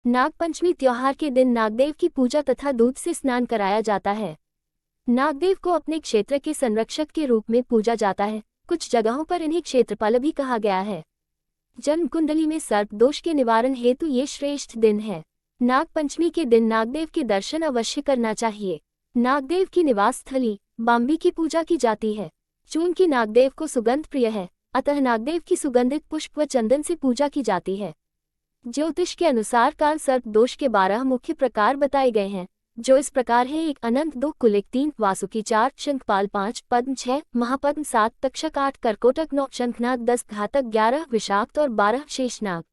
नागपंचमी त्योहार के दिन नागदेव की पूजा तथा दूध से स्नान कराया जाता है। नागदेव को अपने क्षेत्र के संरक्षक के रूप में पूजा जाता है। कुछ जगहों पर इन्हें क्षेत्रपाल भी कहा गया है। जन्म कुंडली में सर्प दोष के निवारण हेतु ये श्रेष्ठ दिन है। नागपंचमी के दिन नागदेव के दर्शन अवश्य करना चाहिए। नागदेव की निवास स्थली बाम्बी की पूजा की जाती है। चूंकि नागदेव को सुगंध प्रिय है, अतः नागदेव की सुगंधित पुष्प व चंदन से पूजा की जाती है। ज्योतिष के अनुसार काल सर्प दोष के 12 मुख्य प्रकार बताए गए हैं, जो इस प्रकार है: 1 अनंत, 2 कुलिक, 3 वासुकी, 4 शंखपाल, 5 पद्म, 6 महापद्म, 7 तक्षक, 8 कर्कोटक, 9 शंखनाग, 10 घातक, 11 विषाक्त और 12 शेषनाग।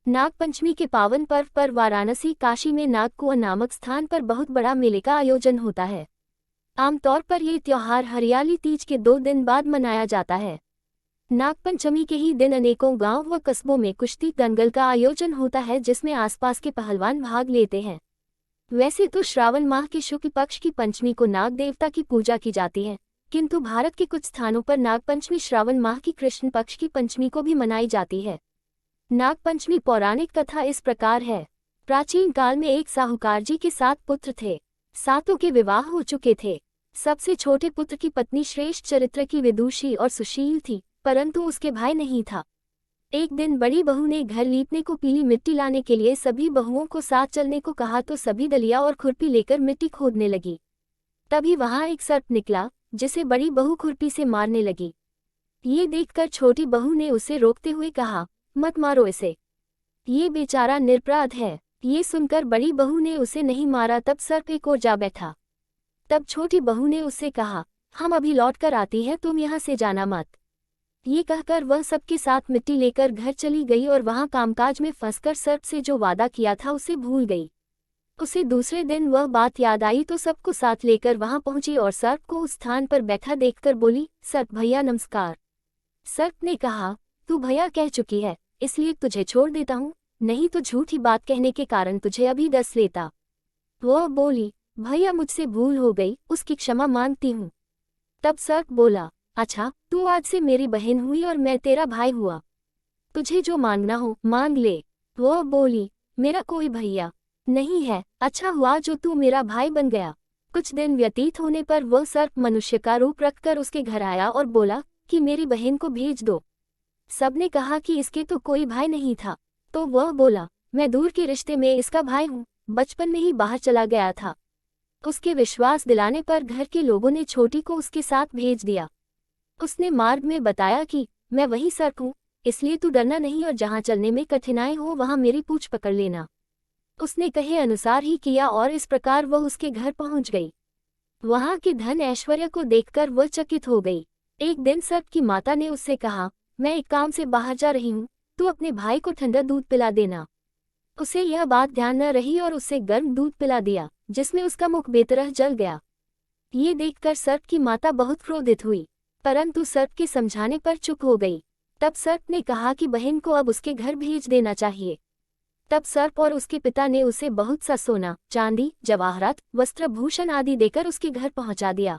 नागपंचमी के पावन पर्व पर वाराणसी काशी में नागकुआ नामक स्थान पर बहुत बड़ा मेले का आयोजन होता है। आमतौर पर ये त्योहार हरियाली तीज के 2 दिन बाद मनाया जाता है। नागपंचमी के ही दिन अनेकों गांव व कस्बों में कुश्ती दंगल का आयोजन होता है, जिसमें आसपास के पहलवान भाग लेते हैं। वैसे तो श्रावण माह के शुक्ल पक्ष की पंचमी को नाग देवता की पूजा की जाती है, किंतु भारत के कुछ स्थानों पर नागपंचमी श्रावण माह की कृष्ण पक्ष की पंचमी को भी मनाई जाती है। नागपंचमी पौराणिक कथा इस प्रकार है। प्राचीन काल में एक साहूकार जी के 7 पुत्र थे। 7 के विवाह हो चुके थे। सबसे छोटे पुत्र की पत्नी श्रेष्ठ चरित्र की, विदुषी और सुशील थी, परंतु उसके भाई नहीं था। एक दिन बड़ी बहू ने घर लीपने को पीली मिट्टी लाने के लिए सभी बहुओं को साथ चलने को कहा, तो सभी दलिया और खुरपी लेकर मिट्टी खोदने लगी। तभी वहां एक सर्प निकला, जिसे बड़ी बहू खुरपी से मारने लगी। ये देखकर छोटी बहू ने उसे रोकते हुए कहा, मत मारो इसे, ये बेचारा निरपराध है। ये सुनकर बड़ी बहू ने उसे नहीं मारा। तब सर्प एक ओर जा बैठा। तब छोटी बहू ने उससे कहा, हम अभी लौट कर आती है, तुम यहाँ से जाना मत। ये कहकर वह सबके साथ मिट्टी लेकर घर चली गई और वहां कामकाज में फंसकर सर्प से जो वादा किया था उसे भूल गई। उसे दूसरे दिन वह बात याद आई तो सबको साथ लेकर वहां पहुंची और सर्प को उस स्थान पर बैठा देखकर बोली, सर्प भैया नमस्कार। सर्प ने कहा, तू भैया कह चुकी है, इसलिए तुझे छोड़ देता हूँ, नहीं तो झूठी बात कहने के कारण तुझे अभी डस लेता। वह बोली, भैया मुझसे भूल हो गई, उसकी क्षमा मांगती हूँ। तब सर्प बोला, अच्छा, तू आज से मेरी बहन हुई और मैं तेरा भाई हुआ, तुझे जो मांगना हो मांग ले। वह बोली, मेरा कोई भैया नहीं है, अच्छा हुआ जो तू मेरा भाई बन गया। कुछ दिन व्यतीत होने पर वह सर्प मनुष्य का रूप रखकर उसके घर आया और बोला कि मेरी बहन को भेज दो। सबने कहा कि इसके तो कोई भाई नहीं था, तो वह बोला, मैं दूर के रिश्ते में इसका भाई हूँ, बचपन में ही बाहर चला गया था। उसके विश्वास दिलाने पर घर के लोगों ने छोटी को उसके साथ भेज दिया। उसने मार्ग में बताया कि मैं वही सर्प हूँ, इसलिए तू डरना नहीं और जहाँ चलने में कठिनाई हो वहाँ मेरी पूंछ पकड़ लेना। उसने कहे अनुसार ही किया और इस प्रकार वह उसके घर पहुँच गई। वहाँ के धन ऐश्वर्य को देखकर वह चकित हो गई। एक दिन सर्प की माता ने उससे कहा, मैं एक काम से बाहर जा रही हूँ, तू अपने भाई को ठंडा दूध पिला देना। उसे यह बात ध्यान न रही और उससे गर्म दूध पिला दिया, जिसमें उसका मुख बेतरह जल गया। ये देखकर सर्प की माता बहुत क्रोधित हुई, परंतु सर्प के समझाने पर चुप हो गई। तब सर्प ने कहा कि बहन को अब उसके घर भेज देना चाहिए। तब सर्प और उसके पिता ने उसे बहुत सा सोना, चांदी, जवाहरात, वस्त्र भूषण आदि देकर उसके घर पहुंचा दिया।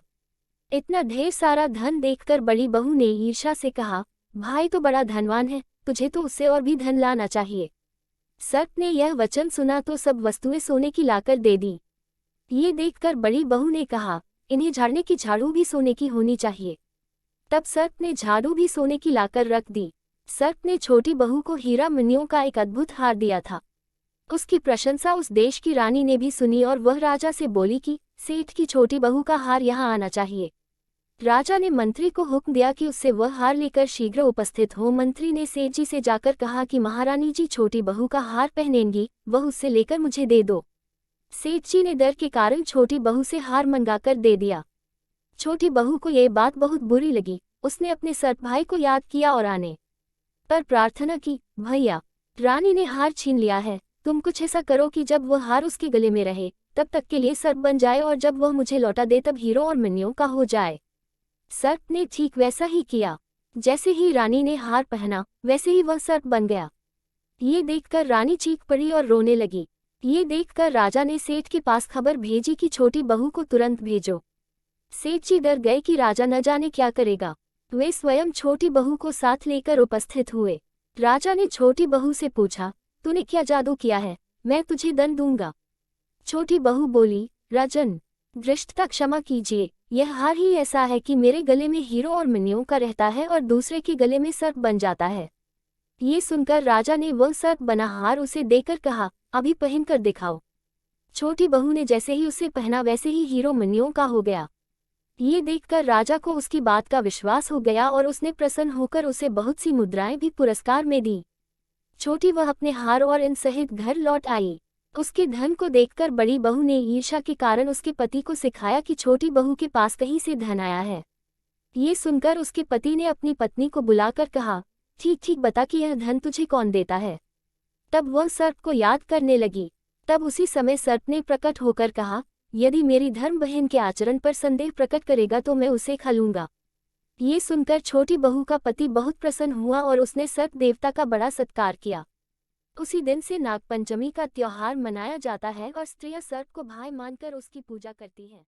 इतना ढेर सारा धन देखकर बड़ी बहू ने ईर्ष्या से कहा, भाई तो बड़ा धनवान है, तुझे तो उससे और भी धन लाना चाहिए। सर्प ने यह वचन सुना तो सब वस्तुएं सोने की लाकर दे दी। ये देखकर बड़ी बहू ने कहा, इन्हें झाड़ने की झाड़ू भी सोने की होनी चाहिए। तब सर्प ने झाड़ू भी सोने की लाकर रख दी। सर्प ने छोटी बहू को हीरा मणियों का एक अद्भुत हार दिया था। उसकी प्रशंसा उस देश की रानी ने भी सुनी और वह राजा से बोली कि सेठ की छोटी बहू का हार यहाँ आना चाहिए। राजा ने मंत्री को हुक्म दिया कि उससे वह हार लेकर शीघ्र उपस्थित हो। मंत्री ने सेठ जी से जाकर कहा कि महारानी जी छोटी बहू का हार पहनेंगी, वह उससे लेकर मुझे दे दो। सेठ जी ने डर के कारण छोटी बहू से हार मंगाकर दे दिया। छोटी बहू को ये बात बहुत बुरी लगी। उसने अपने सर्प भाई को याद किया और आने पर प्रार्थना की, भैया, रानी ने हार छीन लिया है, तुम कुछ ऐसा करो कि जब वह हार उसके गले में रहे तब तक के लिए सर्प बन जाए और जब वह मुझे लौटा दे तब हीरो और मणियों का हो जाए। सर्प ने ठीक वैसा ही किया। जैसे ही रानी ने हार पहना वैसे ही वह सर्प बन गया। ये देखकर रानी चीख पड़ी और रोने लगी। ये देखकर राजा ने सेठ के पास खबर भेजी कि छोटी बहू को तुरंत भेजो। सेठ जी डर गए कि राजा न जाने क्या करेगा। वे स्वयं छोटी बहू को साथ लेकर उपस्थित हुए। राजा ने छोटी बहू से पूछा, तूने क्या जादू किया है, मैं तुझे दंड दूंगा। छोटी बहू बोली, राजन, धृष्टता क्षमा कीजिए, यह हार ही ऐसा है कि मेरे गले में हीरो और मणियों का रहता है और दूसरे के गले में सर्प बन जाता है। ये सुनकर राजा ने वह सर्प बना हार उसे देकर कहा, अभी पहनकर दिखाओ। छोटी बहू ने जैसे ही उसे पहना वैसे ही हीरो मणियों का हो गया। ये देखकर राजा को उसकी बात का विश्वास हो गया और उसने प्रसन्न होकर उसे बहुत सी मुद्राएं भी पुरस्कार में दी। छोटी वह अपने हार और इन सहित घर लौट आई। उसके धन को देखकर बड़ी बहू ने ईर्ष्या के कारण उसके पति को सिखाया कि छोटी बहू के पास कहीं से धन आया है। ये सुनकर उसके पति ने अपनी पत्नी को बुलाकर कहा, ठीक ठीक बता कि यह धन तुझे कौन देता है। तब वह सर्प को याद करने लगी। तब उसी समय सर्प ने प्रकट होकर कहा, यदि मेरी धर्म बहन के आचरण पर संदेह प्रकट करेगा तो मैं उसे खा लूंगा। ये सुनकर छोटी बहू का पति बहुत प्रसन्न हुआ और उसने सर्प देवता का बड़ा सत्कार किया। उसी दिन से नागपंचमी का त्योहार मनाया जाता है और स्त्रियां सर्प को भाई मानकर उसकी पूजा करती हैं।